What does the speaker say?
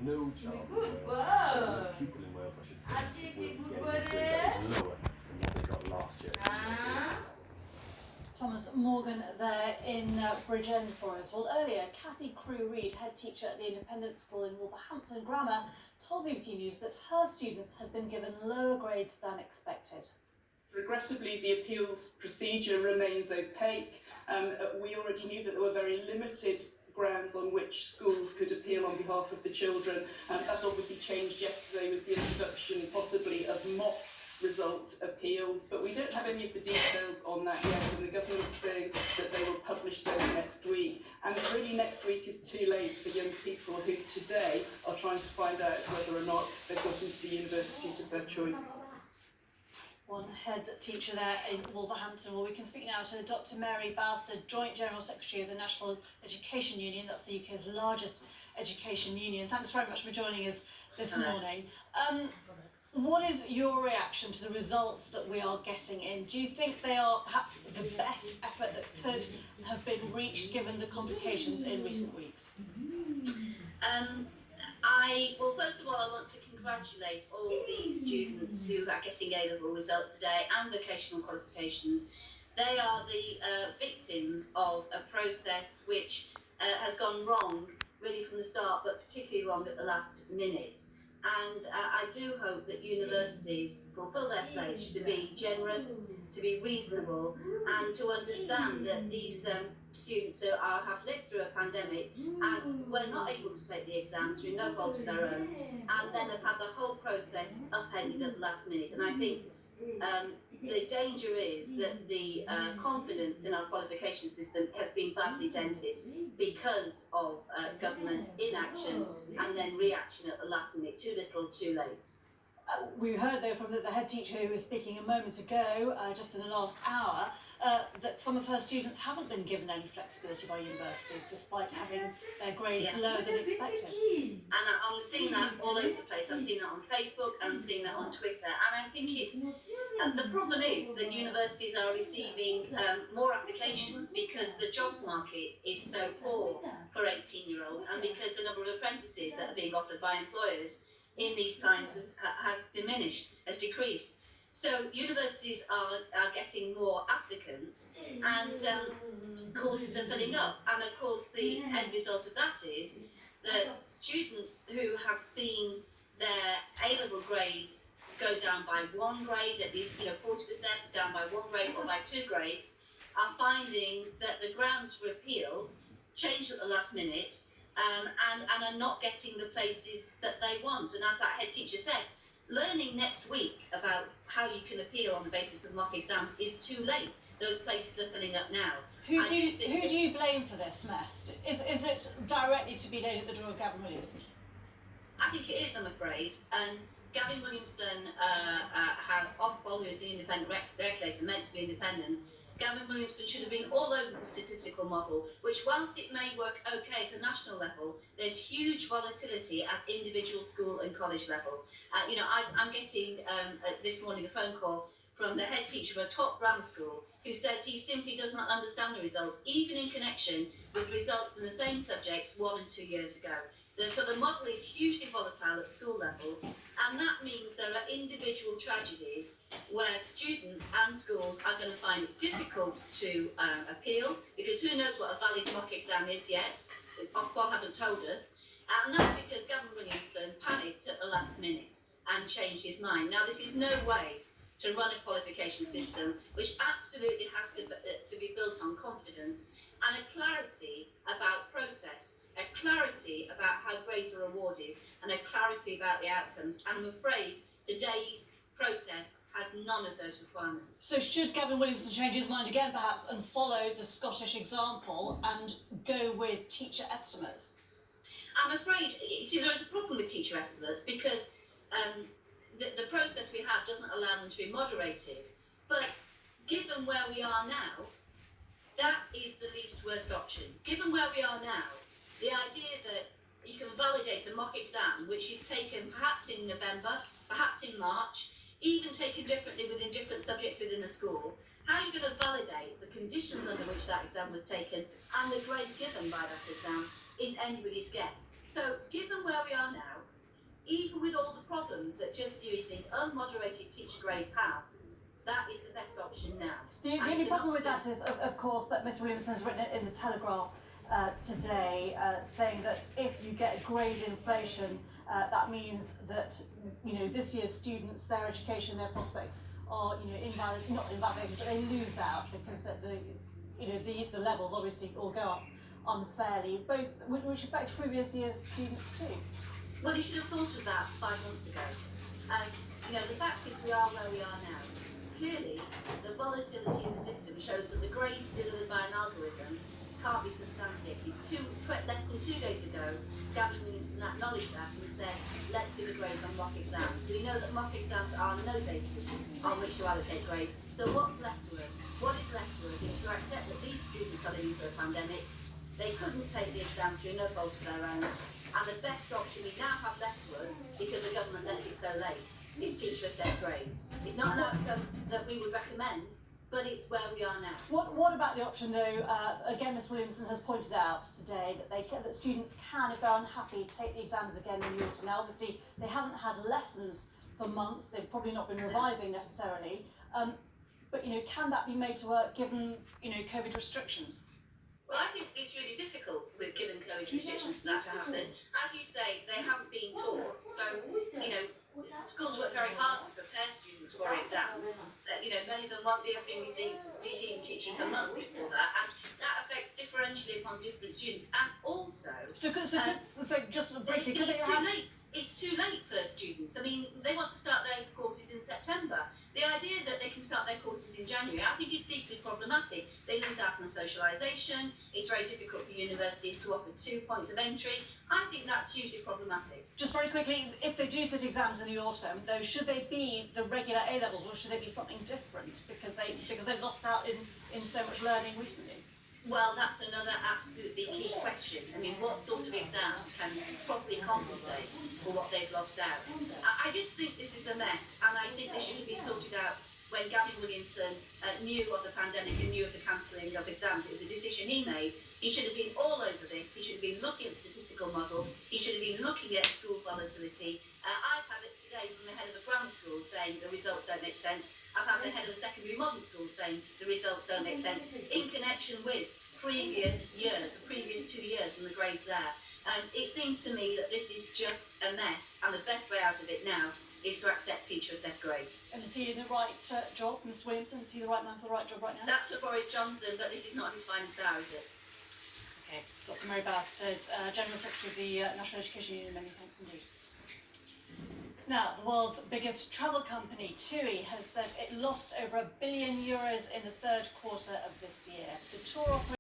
no child in Good Wales, no work. pupil in Wales, I should say, Auntie, will be good getting a work. grade that is lower than what they got last year. Thomas Morgan there in Bridgend for us. Well, earlier, Kathy Crew-Reid, head teacher at the independent school in Wolverhampton Grammar, told BBC News that her students had been given lower grades than expected. Regrettably, the appeals procedure remains opaque. We already knew that there were very limited grounds on which schools could appeal on behalf of the children. That obviously changed yesterday with the introduction, possibly, of mock result appeals, but we don't have any of the details on that yet, and the government is saying that they will publish those next week. And really next week is too late for young people who today are trying to find out whether or not they've got into the universities of their choice. One head teacher there in Wolverhampton. Well, we can speak now to Dr. Mary Balster, Joint General Secretary of the National Education Union. That's the UK's largest education union. Thanks very much for joining us this morning. What is your reaction to the results that we are getting in? Do you think they are perhaps the best effort that could have been reached given the complications in recent weeks? Well, first of all, I want to congratulate all the students who are getting A-level results today and vocational qualifications. They are the victims of a process which has gone wrong really from the start, but particularly wrong at the last minute. And I do hope that universities fulfil their pledge to be generous, to be reasonable, and to understand that these students have lived through a pandemic and were not able to take the exams through no fault of their own, and then have had the whole process upended at the last minute. And I think the danger is that the confidence in our qualification system has been badly dented because of government inaction and then reaction at the last minute. Too little, too late. We heard, though, from the head teacher who was speaking a moment ago, just in the last hour, that some of her students haven't been given any flexibility by universities, despite having their grades lower than expected. And I'm seeing that all over the place. I'm seeing that on Facebook, and I'm seeing that on Twitter. And I think it's the problem is that universities are receiving more applications because the jobs market is so poor for 18-year-olds, and because the number of apprentices that are being offered by employers in these times has diminished, has decreased. So universities are getting more applicants, and courses are filling up. And of course, the end result of that is that students who have seen their A-level grades go down by 1 grade, at least 40% down by 1 grade or by 2 grades, are finding that the grounds for appeal changed at the last minute, and are not getting the places that they want. And as that head teacher said, learning next week about how you can appeal on the basis of mock exams is too late. Those places are filling up now. Who do you blame for this mess? Is it directly to be laid at the door of Gavin Williamson? I think it is, I'm afraid. And Gavin Williamson has Ofqual, who is the independent regulator, meant to be independent. Gavin Williamson should have been all over the statistical model, which, whilst it may work okay at a national level, there's huge volatility at individual school and college level. I'm getting this morning a phone call from the head teacher of a top grammar school who says he simply does not understand the results, even in connection with results in the same subjects 1 and 2 years ago. So the model is hugely volatile at school level, and that means there are individual tragedies where students and schools are going to find it difficult to appeal, because who knows what a valid mock exam is yet. Ofqual haven't told us, and that's because Gavin Williamson panicked at the last minute and changed his mind. Now, this is no way to run a qualification system which absolutely has to be built on confidence and a clarity about process, a clarity about how grades are awarded, and a clarity about the outcomes. And I'm afraid today's process has none of those requirements. So should Gavin Williamson change his mind again, perhaps, and follow the Scottish example and go with teacher estimates? I'm afraid, there's a problem with teacher estimates because the process we have doesn't allow them to be moderated. But given where we are now, that is the least worst option. Given where we are now, the idea that you can validate a mock exam, which is taken perhaps in November, perhaps in March, even taken differently within different subjects within a school, how are you going to validate the conditions under which that exam was taken and the grade given by that exam is anybody's guess. So given where we are now, even with all the problems that just using unmoderated teacher grades have, that is the best option now. The only problem with that is, of course, that Miss Williamson has written it in the Telegraph today, saying that if you get grade inflation, that means that this year's students, their education, their prospects are not invalidated, but they lose out because the levels obviously all go up unfairly, which affects previous year's students too. Well, you should have thought of that 5 months ago. And the fact is, we are where we are now. Clearly, the volatility in the system shows that the grades delivered by an algorithm can't be substantiated. Less than 2 days ago, Gavin Williamson acknowledged that and said, let's do the grades on mock exams. We know that mock exams are no basis on which to allocate grades. So what's left to us? What is left to us is to accept that these students are living through a pandemic. They couldn't take the exams through no fault of their own. And the best option we now have left to us, because the government left it so late, is teacher assessed grades. It's not an outcome that we would recommend, but it's where we are now. What about the option though, again Ms Williamson has pointed out today that students can, if they're unhappy, take the exams again in the autumn. Now obviously they haven't had lessons for months, they've probably not been revising necessarily, but can that be made to work given COVID restrictions? Well, I think it's really difficult with given COVID restrictions for that to happen. As you say, they haven't been taught, so schools work very hard to prepare students for exams. Many of them won't be having resumed teaching for months before that, and that affects differentially upon different students. And also, So just briefly, it's too late for students. I mean, they want to start their courses in September. The idea that they can start their courses in January, I think, is deeply problematic. They lose out on socialisation. It's very difficult for universities to offer 2 points of entry. I think that's hugely problematic. Just very quickly, if they do sit exams in the autumn, though, should they be the regular A levels or should they be something different because they've lost out in so much learning recently? Well, that's another absolutely key question. I mean, what sort of exam can properly compensate for what they've lost out? I just think this is a mess, and I think this should have been sorted out when Gavin Williamson knew of the pandemic and knew of the cancelling of exams. It was a decision he made. He should have been all over this. He should have been looking at the statistical model. He should have been looking at school volatility. I've had it today from the head of a grammar school saying the results don't make sense. I've had the head of a secondary modern school saying the results don't make sense in connection with previous years, the previous 2 years and the grades there. And it seems to me that this is just a mess, and the best way out of it now is to accept teacher assessed grades. And is he in the right job, Ms Williamson? Is he the right man for the right job right now? That's for Boris Johnson, but this is not his finest hour, is it? Okay, Dr Mary Bastard, General Secretary of the National Education Union, many thanks indeed. Now, the world's biggest travel company, TUI, has said it lost over €1 billion in the third quarter of this year. The tour operator